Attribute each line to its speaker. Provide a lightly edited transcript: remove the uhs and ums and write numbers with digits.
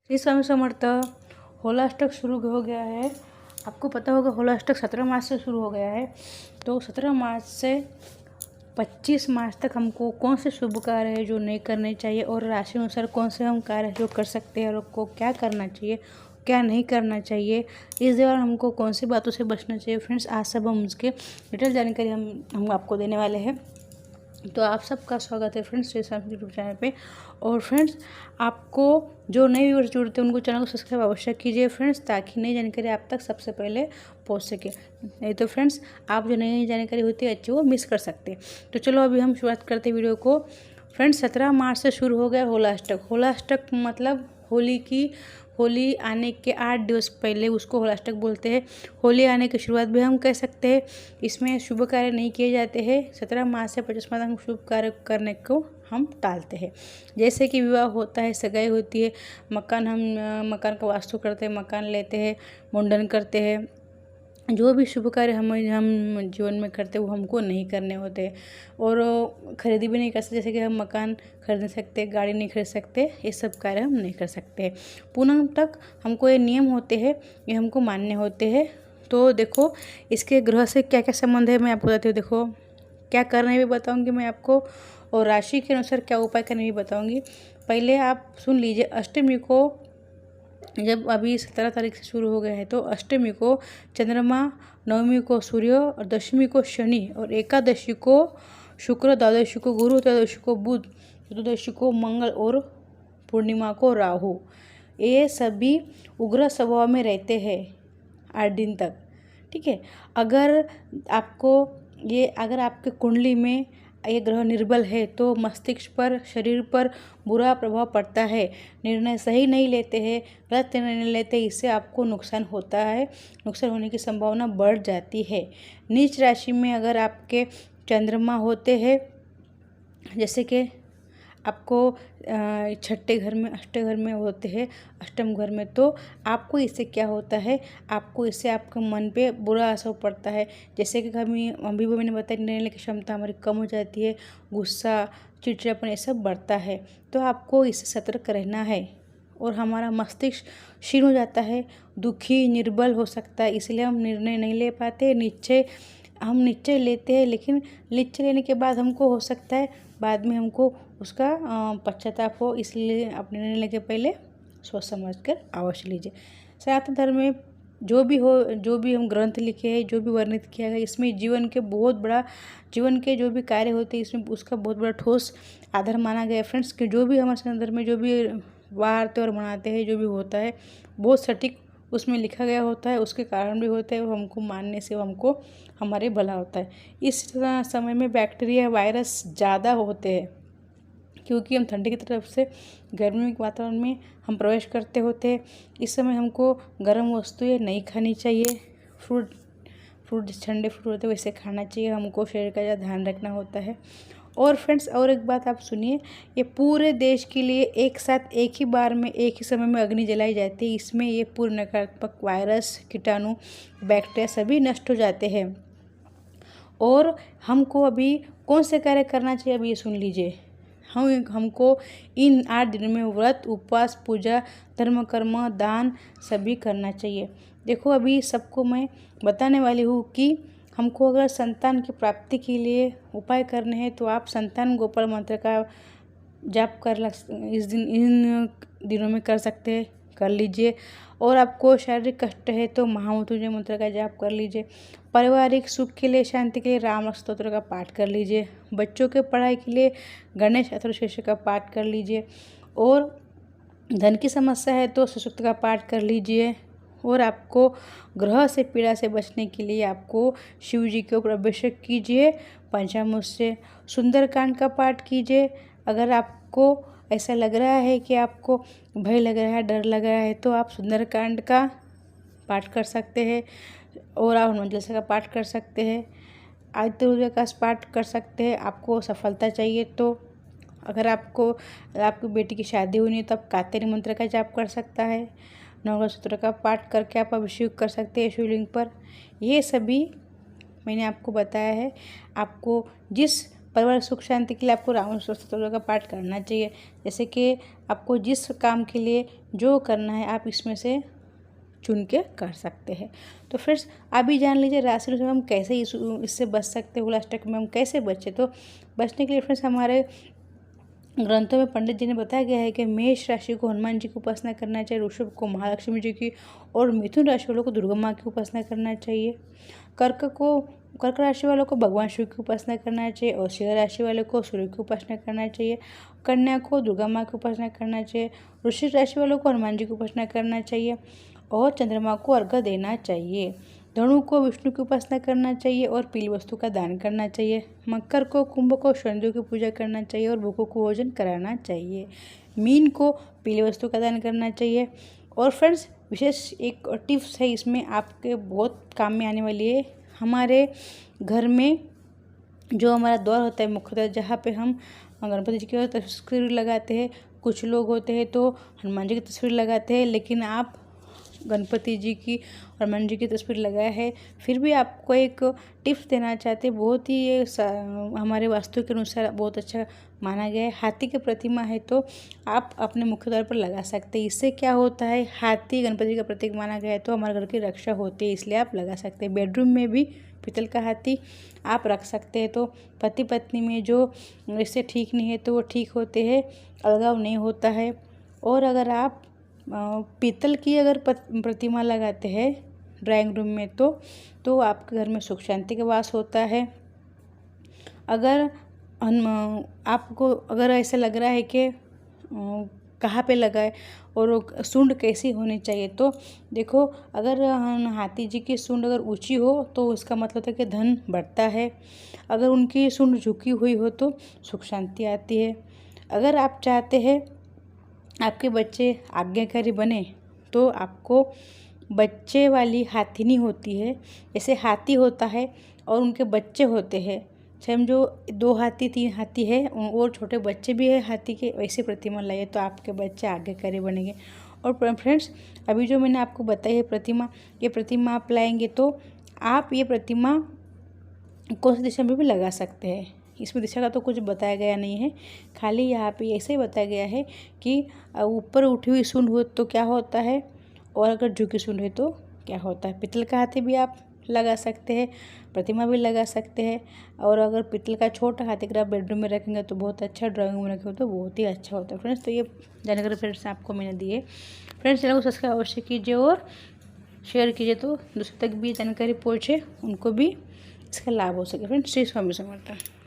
Speaker 1: श्री स्वामी समर्थ। होलाष्टक शुरू हो गया है। आपको पता होगा होलाष्टक 17 मार्च से शुरू हो गया है। तो 17 मार्च से 25 मार्च तक हमको कौन से शुभ कार्य है जो नहीं करने चाहिए और राशि अनुसार कौन से हम कार्य जो कर सकते हैं और को क्या करना चाहिए क्या नहीं करना चाहिए, इस दौरान हमको कौन सी बातों से बचना चाहिए फ्रेंड्स, आज सब हम उसके डिटेल जानकारी हम आपको देने वाले हैं। तो आप सबका स्वागत है friends Shri Swami YouTube channel पे। और फ्रेंड्स आपको जो नए व्यूअर्स जुड़ते हैं उनको चैनल को सब्सक्राइब अवश्य कीजिए फ्रेंड्स, ताकि नई जानकारी आप तक सबसे पहले पहुंच सके। नहीं तो फ्रेंड्स आप जो नई जानकारी होती है अच्छी वो मिस कर सकते हैं। तो चलो अभी हम शुरुआत करते हैं वीडियो को। फ्रेंड्स 17 मार्च से शुरू हो गया होलाष्टक। होलाष्टक मतलब होली आने के 8 दिवस पहले उसको होलाष्टक बोलते हैं। होली आने की शुरुआत भी हम कह सकते हैं। इसमें शुभ कार्य नहीं किए जाते हैं। 17 मार्च से 25 मार्च तक हम शुभ कार्य करने को हम टालते हैं। जैसे कि विवाह होता है, सगाई होती है, मकान का वास्तु करते हैं, मकान लेते हैं, मुंडन करते हैं, जो भी शुभ कार्य हम जीवन में करते हैं वो हमको नहीं करने होते। और खरीदी भी नहीं कर सकते, जैसे कि हम मकान खरीद सकते, गाड़ी नहीं खरीद सकते, ये सब कार्य हम नहीं कर सकते। पूनम तक हमको ये नियम होते हैं, ये हमको मानने होते हैं। तो देखो इसके ग्रह से क्या क्या संबंध है मैं आपको बताती हूँ। देखो क्या करना भी बताऊँगी मैं आपको, और राशि के अनुसार क्या उपाय करने भी बताऊँगी। पहले आप सुन लीजिए। अष्टमी को जब अभी 17 तारीख से शुरू हो गया है तो अष्टमी को चंद्रमा, नवमी को सूर्य और दशमी को शनि और एकादशी को शुक्र, द्वादशी को गुरु, त्रयोदशी को बुध, चतुर्दशी को मंगल और पूर्णिमा को राहु, ये सभी उग्र स्वभाव में रहते हैं 8 दिन तक। ठीक है। अगर आपके कुंडली में ये ग्रह निर्बल है तो मस्तिष्क पर, शरीर पर बुरा प्रभाव पड़ता है। निर्णय सही नहीं लेते हैं, गलत निर्णय नहीं लेते, इससे आपको नुकसान होता है, नुकसान होने की संभावना बढ़ जाती है। नीच राशि में अगर आपके चंद्रमा होते हैं, जैसे कि आपको छठे घर में, अष्टम घर में होते हैं, अष्टम घर में, तो आपको इससे क्या होता है, आपको इससे आपके मन पे बुरा असर पड़ता है। जैसे कि अभी मैंने बताया निर्णय लेने की क्षमता हमारी कम हो जाती है, गुस्सा, चिड़चिड़ापन ये सब बढ़ता है। तो आपको इससे सतर्क रहना है। और हमारा मस्तिष्क क्षीण हो जाता है, दुखी, निर्बल हो सकता है, इसलिए हम निर्णय नहीं ले पाते। हम निश्चय लेते हैं, लेकिन निश्चय लेने के बाद हमको हो सकता है बाद में हमको उसका पश्चाताप हो, इसलिए अपने निर्णय लेने के पहले सोच समझ कर अवश्य लीजिए। सनातन धर्म में जो भी हम ग्रंथ लिखे हैं, जो भी वर्णित किया गया, इसमें जीवन के जो भी कार्य होते हैं इसमें उसका बहुत बड़ा ठोस आधार माना गया है फ्रेंड्स। कि जो भी हमारे सनातन धर्म में जो भी वार त्योहार मनाते हैं, जो भी होता है बहुत सटीक उसमें लिखा गया होता है, उसके कारण भी होते हैं, वो हमको मानने से हमको हमारे भला होता है। इस समय में बैक्टीरिया, वायरस ज़्यादा होते हैं क्योंकि हम ठंडी की तरफ से गर्मी के वातावरण में हम प्रवेश करते होते हैं। इस समय हमको गर्म वस्तुएं नहीं खानी चाहिए। फ्रूट ठंडे फ्रूट होते हैं वैसे खाना चाहिए। हमको शरीर का ज़्यादा ध्यान रखना होता है। और फ्रेंड्स और एक बात आप सुनिए, ये पूरे देश के लिए एक साथ एक ही बार में एक ही समय में अग्नि जलाई जाती है। इसमें ये पूर्ण नकारात्मक वायरस, कीटाणु, बैक्टीरिया सभी नष्ट हो जाते हैं। और हमको अभी कौन से कार्य करना चाहिए अभी ये सुन लीजिए। हमको इन 8 दिनों में व्रत, उपवास, पूजा, धर्म, कर्म, दान सभी करना चाहिए। देखो अभी सबको मैं बताने वाली हूँ कि हमको अगर संतान की प्राप्ति के लिए उपाय करने हैं तो आप संतान गोपाल मंत्र का जाप इन दिनों में कर सकते हैं, कर लीजिए। और आपको शारीरिक कष्ट है तो महामृत्युंजय मंत्र का जाप कर लीजिए। पारिवारिक सुख के लिए, शांति के लिए राम स्तोत्र का पाठ कर लीजिए। बच्चों के पढ़ाई के लिए गणेश अथर्वशीर्ष का पाठ कर लीजिए। और धन की समस्या है तो सुसूक्त का पाठ कर लीजिए। और आपको ग्रह से पीड़ा से बचने के लिए आपको शिव जी के ऊपर अभिषेक कीजिए, पंचामृत से सुंदरकांड का पाठ कीजिए। अगर आपको ऐसा लग रहा है कि आपको भय लग रहा है, डर लग रहा है, तो आप सुंदरकांड का पाठ कर सकते हैं और आप हनुमान चालीसा का पाठ कर सकते हैं, आदित्य हृदय का पाठ कर सकते हैं। आपको सफलता चाहिए तो अगर आपकी बेटी की शादी होनी है तो आप कात्यायनी मंत्र का जाप कर सकता है, नवग्रह सूत्र का पाठ करके आप अभिषेक कर सकते हैं शिवलिंग पर। ये सभी मैंने आपको बताया है। आपको जिस परिवार सुख शांति के लिए आपको राम स्तोत्र का पाठ करना चाहिए। जैसे कि आपको जिस काम के लिए जो करना है आप इसमें से चुन के कर सकते हैं। तो फ्रेंड्स आप भी जान लीजिए राशि से हम कैसे इससे बच सकते हैं, हुलाष्टक में हम कैसे बचे। तो बचने के लिए फ्रेंड्स हमारे ग्रंथों में पंडित जी ने बताया गया है कि मेष राशि को हनुमान जी की उपासना करना चाहिए, वृषभ को महालक्ष्मी जी की, और मिथुन राशि वालों को दुर्गा माँ की उपासना करना चाहिए। कर्क राशि वालों को भगवान शिव की उपासना करना चाहिए, और सिंह राशि वालों को सूर्य की उपासना करना चाहिए। कन्या को दुर्गा माँ की उपासना करना चाहिए। वृश्चिक राशि वालों को हनुमान जी की उपासना करना चाहिए, और चंद्रमा को अर्घ्य देना चाहिए। धनु को विष्णु की उपासना करना चाहिए, और पीली वस्तु का दान करना चाहिए। मकर को कुंभ को शनिदेव की पूजा करना चाहिए, और भूखों को भोजन कराना चाहिए। मीन को पीली वस्तु का दान करना चाहिए। और फ्रेंड्स विशेष एक टिप्स है इसमें आपके बहुत काम में आने वाली है। हमारे घर में जो हमारा द्वार होता है मुख्यतः, जहाँ पे हम गणपति जी की तस्वीर लगाते हैं, कुछ लोग होते हैं तो हनुमान जी की तस्वीर लगाते हैं, लेकिन आप गणपति जी की और हनुमान जी की तस्वीर लगाया है। फिर भी आपको एक टिप्स देना चाहते हैं, बहुत ही ये हमारे वास्तु के अनुसार बहुत अच्छा माना गया है। हाथी की प्रतिमा है तो आप अपने मुख्य द्वार पर लगा सकते हैं। इससे क्या होता है, हाथी गणपति का प्रतीक माना गया है तो हमारे घर की रक्षा होती है, इसलिए आप लगा सकते हैं। बेडरूम में भी पीतल का हाथी आप रख सकते हैं। तो पति पत्नी में जो इससे ठीक नहीं है तो वो ठीक होते हैं, अलगाव नहीं होता है। और अगर आप पीतल की अगर प्रतिमा लगाते हैं ड्राइंग रूम में तो आपके घर में सुख शांति का वास होता है। अगर आपको अगर ऐसा लग रहा है कि कहाँ पे लगाए और सूंड कैसी होनी चाहिए, तो देखो अगर हाथी जी की सूंड अगर ऊंची हो तो उसका मतलब है कि धन बढ़ता है। अगर उनकी सूंड झुकी हुई हो तो सुख शांति आती है। अगर आप चाहते हैं आपके बच्चे आज्ञाकारी बने तो आपको बच्चे वाली हाथिनी होती है, जैसे हाथी होता है और उनके बच्चे होते हैं, समझो 2 हाथी 3 हाथी है और छोटे बच्चे भी है हाथी के, वैसे प्रतिमा लाइए तो आपके बच्चे आज्ञाकारी बनेंगे। और फ्रेंड्स अभी जो मैंने आपको बताई है प्रतिमा, ये प्रतिमा आप लाएंगे तो आप ये प्रतिमा कौन सी दिशा में भी लगा सकते हैं। इसमें दिशा का तो कुछ बताया गया नहीं है, खाली यहाँ पे ऐसे ही बताया गया है कि ऊपर उठी हुई सूंड हो तो क्या होता है, और अगर झुकी सूंड है तो क्या होता है। पीतल का हाथी भी आप लगा सकते हैं, प्रतिमा भी लगा सकते हैं। और अगर पीतल का छोटा हाथी अगर आप बेडरूम में रखेंगे तो बहुत अच्छा, ड्राइंग रूम में रखेंगे तो बहुत ही अच्छा होता है। फ्रेंड्स तो ये जानकारी फ्रेंड्स आपको मैंने दी है। फ्रेंड्स चैनल को सब्सक्राइब अवश्य कीजिए और शेयर कीजिए तो दूसरे तक भी जानकारी पहुँचे, उनको भी इसका लाभ हो सके। फ्रेंड्स श्री स्वामी समर्थ।